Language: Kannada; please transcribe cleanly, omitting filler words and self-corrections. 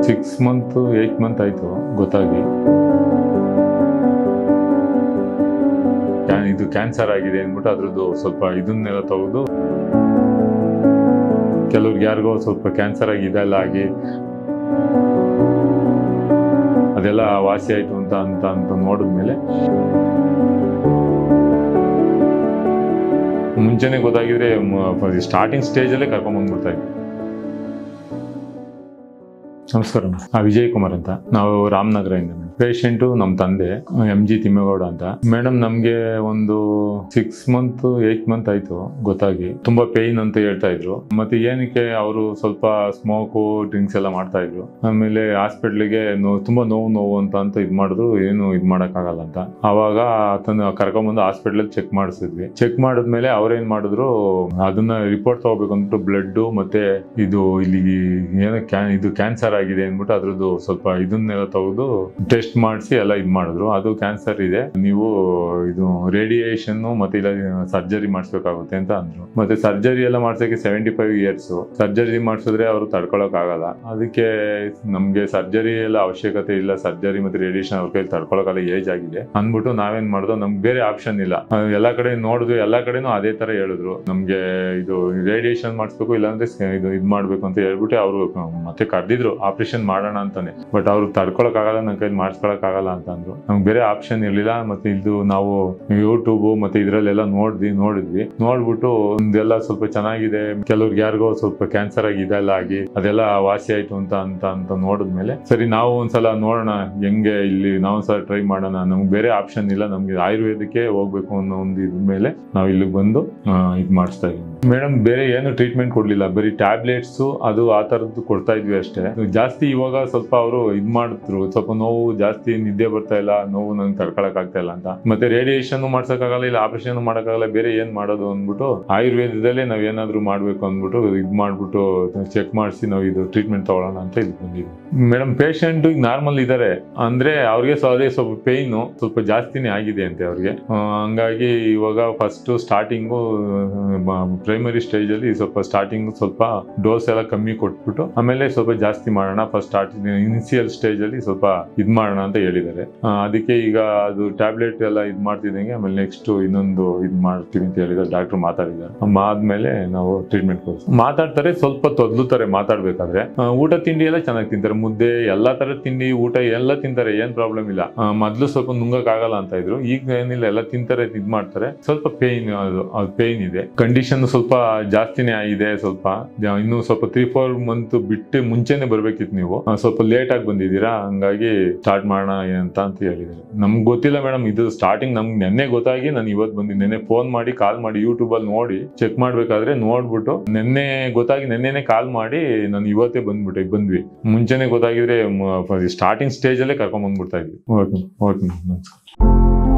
6 month 8 month ಆಯ್ತು ಗೊತ್ತಾಗಿ. ಇದು ಕ್ಯಾನ್ಸರ್ ಆಗಿದೆ ಅಂದ್ಬಿಟ್ಟು ಅದ್ರದ್ದು ಸ್ವಲ್ಪ ಇದನ್ನೆಲ್ಲ ತೆಗೆದು ಕೆಲವ್ರಿಗೆ ಯಾರಿಗೋ ಸ್ವಲ್ಪ ಕ್ಯಾನ್ಸರ್ ಆಗಿ ಇದೆಲ್ಲ ಆಗಿ ಅದೆಲ್ಲ ವಾಸಿ ಆಯ್ತು ಅಂತ ನೋಡಿದ್ಮೇಲೆ ಮುಂಚೆನೆ ಗೊತ್ತಾಗಿದ್ರೆ ಸ್ಟಾರ್ಟಿಂಗ್ ಸ್ಟೇಜಲ್ಲೇ ಕರ್ಕೊಂಡ್ಬಂದ್ಬಿಡ್ತಾ ಇದ್ವಿ. ನಮಸ್ಕಾರ, ವಿಜಯ್ ಕುಮಾರ್ ಅಂತ. ನಾವು ರಾಮನಗರದಿಂದ. ಪೇಷಂಟು ನಮ್ಮ ತಂದೆ MG ತಿಮ್ಮೇಗೌಡ ಅಂತ. ಮೇಡಮ್ ನಮ್ಗೆ ಒಂದು 6 month 8 month ಆಯ್ತು ಗೊತ್ತಾಗಿ. ತುಂಬಾ ಪೇಯ್ನ್ ಅಂತ ಹೇಳ್ತಾ ಇದ್ರು. ಮತ್ತೆ ಏನಕ್ಕೆ ಅವರು ಸ್ವಲ್ಪ ಸ್ಮೋಕು ಡ್ರಿಂಕ್ಸ್ ಎಲ್ಲ ಮಾಡ್ತಾ ಇದ್ರು. ಆಮೇಲೆ ಹಾಸ್ಪಿಟ್ಲಿಗೆ ತುಂಬಾ ನೋವು ಅಂತ ಇದ್ ಮಾಡಿದ್ರು. ಏನು ಇದ್ ಮಾಡಕ್ ಆಗಲ್ಲ ಅಂತ. ಅವಾಗ ಆತನ ಕರ್ಕೊಂಡ್ಬಂದು ಹಾಸ್ಪಿಟ್ಲಲ್ಲಿ ಚೆಕ್ ಮಾಡಿಸಿದ್ವಿ. ಚೆಕ್ ಮಾಡಿದ್ಮೇಲೆ ಅವ್ರೇನ್ ಮಾಡಿದ್ರು, ಅದನ್ನ ರಿಪೋರ್ಟ್ ತಗೋಬೇಕು ಅಂದ್ಬಿಟ್ಟು ಬ್ಲಡ್ ಮತ್ತೆ ಇದು ಇಲ್ಲಿ ಇದು ಕ್ಯಾನ್ಸರ್ ಆಗಿದೆ ಅಂದ್ಬಿಟ್ಟು ಅದ್ರದ್ದು ಸ್ವಲ್ಪ ಇದನ್ನೆಲ್ಲ ತೆಗೆದು ಟೆಸ್ಟ್ ಮಾಡಿಸಿ ಎಲ್ಲ ಇದ್ ಮಾಡಿದ್ರು. ಅದು ಕ್ಯಾನ್ಸರ್ ಇದೆ, ನೀವು ಇದು ರೇಡಿಯೇಷನ್ ಮತ್ತೆ ಇಲ್ಲ ಸರ್ಜರಿ ಮಾಡಿಸ್ಬೇಕಾಗುತ್ತೆ ಅಂತ ಅಂದ್ರು. ಮತ್ತೆ ಸರ್ಜರಿ ಎಲ್ಲ ಮಾಡ್ಸಕ್ಕೆ 75 years. ಸರ್ಜರಿ ಮಾಡಿಸಿದ್ರೆ ಅವರು ತಡ್ಕೊಳಕ್ ಆಗಲ್ಲ. ಅದಕ್ಕೆ ನಮ್ಗೆ ಸರ್ಜರಿ ಎಲ್ಲ ಅವಶ್ಯಕತೆ ಇಲ್ಲ, ಸರ್ಜರಿ ಮತ್ತೆ ರೇಡಿಯೇಷನ್ ಅವ್ರ ಕೈಲಿ ತಡ್ಕೊಳಕಲ್ಲ, ಏಜ್ ಆಗಿದೆ ಅಂದ್ಬಿಟ್ಟು ನಾವೇನ್ ಮಾಡ್ದೋ, ನಮ್ಗೆ ಬೇರೆ ಆಪ್ಷನ್ ಇಲ್ಲ. ಎಲ್ಲಾ ಕಡೆ ನೋಡಿದ್ವಿ, ಎಲ್ಲಾ ಕಡೆನೂ ಅದೇ ತರ ಹೇಳಿದ್ರು. ನಮ್ಗೆ ಇದು ರೇಡಿಯೇಷನ್ ಮಾಡಿಸ್ಬೇಕು, ಇಲ್ಲಾಂದ್ರೆ ಇದ್ ಮಾಡ್ಬೇಕು ಅಂತ ಹೇಳ್ಬಿಟ್ಟು ಅವರು ಮತ್ತೆ ಕರೆದಿದ್ರು ಆಪರೇಷನ್ ಮಾಡೋಣ ಅಂತಾನೆ. ಬಟ್ ಅವ್ರು ತಡ್ಕೊಳಕ್ ಆಗಲ್ಲ, ನನ್ನ ಕೈಲಿ ಮಾಡಿಸ್ಕೊಳಕ್ ಆಗಲ್ಲ ಅಂತ ಅಂದ್ರು. ನಮ್ಗೆ ಬೇರೆ ಆಪ್ಷನ್ ಇರ್ಲಿಲ್ಲ. ಮತ್ತೆ ಇದು ನಾವು ಯೂಟ್ಯೂಬ್ ಮತ್ತೆ ಇದ್ರಲ್ಲೆಲ್ಲ ನೋಡಿದ್ವಿ. ನೋಡ್ಬಿಟ್ಟು ಇದೆಲ್ಲ ಸ್ವಲ್ಪ ಚೆನ್ನಾಗಿದೆ, ಕೆಲವ್ರಿಗೆ ಯಾರಿಗೋ ಸ್ವಲ್ಪ ಕ್ಯಾನ್ಸರ್ ಆಗಿ ಇದೆಲ್ಲ ಆಗಿ ಅದೆಲ್ಲ ವಾಸಿ ಆಯ್ತು ಅಂತ ನೋಡಿದ್ಮೇಲೆ ಸರಿ ನಾವು ಒಂದ್ಸಲ ನೋಡೋಣ, ಹೆಂಗೆ ಇಲ್ಲಿ ನಾವೊಂದ್ಸಲ ಟ್ರೈ ಮಾಡೋಣ. ನಮ್ಗೆ ಬೇರೆ ಆಪ್ಷನ್ ಇಲ್ಲ, ನಮ್ಗೆ ಆಯುರ್ವೇದಕ್ಕೆ ಹೋಗ್ಬೇಕು ಅನ್ನೋ ಒಂದು ಇದ್ಮೇಲೆ ನಾವು ಇಲ್ಲಿಗೆ ಬಂದು ಇದ್ ಮಾಡಿಸ್ತಾ ಇದೀವಿ. ಮೇಡಮ್ ಬೇರೆ ಏನು ಟ್ರೀಟ್ಮೆಂಟ್ ಕೊಡ್ಲಿಲ್ಲ, ಬರೀ ಟ್ಯಾಬ್ಲೆಟ್ಸ್ ಅದು ಆ ತರದ್ದು ಕೊಡ್ತಾ ಇದ್ವಿ ಅಷ್ಟೇ. ಜಾಸ್ತಿ ಇವಾಗ ಸ್ವಲ್ಪ ಅವರು ಇದ್ ಮಾಡಿದ್ರು, ಸ್ವಲ್ಪ ನೋವು ಜಾಸ್ತಿ, ನಿದ್ದೆ ಬರ್ತಾ ಇಲ್ಲ, ನೋವು ನಂಗೆ ತಡ್ಕೊಳಕ್ ಆಗ್ತಾ ಇಲ್ಲ ಅಂತ. ಮತ್ತೆ ರೇಡಿಯೇಷನ್ ಮಾಡ್ಸಕ್ಕಾಗಲ್ಲ, ಇಲ್ಲ ಆಪರೇಷನ್ ಮಾಡಕ್ಕಾಗಲ್ಲ, ಬೇರೆ ಏನ್ ಮಾಡೋದು ಅಂದ್ಬಿಟ್ಟು ಆಯುರ್ವೇದದಲ್ಲೇ ನಾವ್ ಏನಾದ್ರು ಮಾಡ್ಬೇಕು ಅಂದ್ಬಿಟ್ಟು ಇದ್ ಮಾಡ್ಬಿಟ್ಟು ಚೆಕ್ ಮಾಡಿಸಿ ನಾವು ಇದು ಟ್ರೀಟ್ಮೆಂಟ್ ತಗೊಳ್ಳೋಣ ಅಂತ ಇಲ್ಲಿ ಬಂದಿದ್ವಿ. ಮೇಡಮ್ ಪೇಷಂಟ್ ನಾರ್ಮಲ್ ಇದಾರೆ, ಅಂದ್ರೆ ಅವ್ರಿಗೆ ಸ್ವಲ್ಪ ಪೇಯ್ನ್ ಸ್ವಲ್ಪ ಜಾಸ್ತಿನೇ ಆಗಿದೆ ಅಂತೆ ಅವ್ರಿಗೆ. ಹಂಗಾಗಿ ಇವಾಗ ಫಸ್ಟ್ ಸ್ಟಾರ್ಟಿಂಗು ಪ್ರೈಮರಿ ಸ್ಟೇಜ್ ಅಲ್ಲಿ ಸ್ವಲ್ಪ ಡೋಸ್ ಎಲ್ಲ ಕಮ್ಮಿ ಕೊಟ್ಬಿಟ್ಟು ಆಮೇಲೆ ಸ್ವಲ್ಪ ಜಾಸ್ತಿ ಮಾಡೋಣ, ಫಸ್ಟ್ ಇನಿಷಿಯಲ್ ಸ್ಟೇಜ್ ಅಲ್ಲಿ ಸ್ವಲ್ಪ ಇದ್ ಮಾಡೋಣ ಅಂತ ಹೇಳಿದ್ದಾರೆ. ಅದಕ್ಕೆ ಈಗ ಅದು ಟ್ಯಾಬ್ಲೆಟ್ ಎಲ್ಲ ಇದ್ ಮಾಡ್ತಿದ್ದಂಗೆ ಆಮೇಲೆ ನೆಕ್ಸ್ಟ್ ಇನ್ನೊಂದು ಇದ್ ಮಾಡ್ತೀವಿ ಅಂತ ಹೇಳಿದ್ದಾರೆ. ಡಾಕ್ಟರ್ ಮಾತಾಡಿದ್ದಾರೆ. ಆದ್ಮೇಲೆ ನಾವು ಟ್ರೀಟ್ಮೆಂಟ್ ಮಾತಾಡ್ತಾರೆ, ಸ್ವಲ್ಪ ತೊದ್ಲುತ್ತಾರೆ ಮಾತಾಡ್ಬೇಕಾದ್ರೆ. ಊಟ ತಿಂಡಿ ಎಲ್ಲ ಚೆನ್ನಾಗಿ ತಿಂತಾರೆ, ಮುದ್ದೆ ಎಲ್ಲಾ ತರ ತಿಂಡಿ ಊಟ ಎಲ್ಲ ತಿಂತಾರೆ, ಏನ್ ಪ್ರಾಬ್ಲಮ್ ಇಲ್ಲ. ಮೊದ್ಲು ಸ್ವಲ್ಪ ನುಂಗಕ್ ಆಗಲ್ಲ ಅಂತ ಇದ್ರು, ಈಗ ಏನಿಲ್ಲ, ಎಲ್ಲ ತಿಂತಾರೆ, ಇದ್ ಮಾಡ್ತಾರೆ. ಸ್ವಲ್ಪ ಪೇಯ್ನ್ ಇದೆ, ಕಂಡೀಷನ್ ಸ್ವಲ್ಪ ಜಾಸ್ತಿನೇ ಆಗಿದೆ. ಸ್ವಲ್ಪ ಇನ್ನು ಸ್ವಲ್ಪ 3-4 month ಬಿಟ್ಟು ಮುಂಚೆನೆ ಬರ್ಬೇಕಿತ್ತು, ನೀವು ಸ್ವಲ್ಪ ಲೇಟ್ ಆಗಿ ಬಂದಿದ್ದೀರಾ, ಹಂಗಾಗಿ ಸ್ಟಾರ್ಟ್ ಮಾಡೋಣ ಅಂತ ಹೇಳಿದ್ದಾರೆ. ನಮ್ಗೆ ಗೊತ್ತಿಲ್ಲ ಮೇಡಮ್, ಇದು ಸ್ಟಾರ್ಟಿಂಗ್ ನಮ್ಗೆ ನೆನ್ನೆ ಗೊತ್ತಾಗಿ ನಾನು ಇವತ್ತು ಬಂದಿದ್ದೆ. ನೆನ್ನೆ ಫೋನ್ ಮಾಡಿ ಕಾಲ್ ಮಾಡಿ ಯೂಟ್ಯೂಬ್ ಅಲ್ಲಿ ನೋಡಿ ಚೆಕ್ ಮಾಡ್ಬೇಕಾದ್ರೆ ನೋಡ್ಬಿಟ್ಟು ನೆನ್ನೆ ಗೊತ್ತಾಗಿ ನೆನ್ನೆನೆ ಕಾಲ್ ಮಾಡಿ ನಾನು ಇವತ್ತೇ ಬಂದ್ವಿ. ಮುಂಚೆನೆ ಗೊತ್ತಾಗಿದ್ರೆ ಸ್ಟಾರ್ಟಿಂಗ್ ಸ್ಟೇಜ್ ಅಲ್ಲೇ ಕರ್ಕೊಂಡ್ ಬಂದ್ಬಿಡ್ತಾ ಇದ್ವಿ. ಓಕೆ ನಮಸ್ಕಾರ.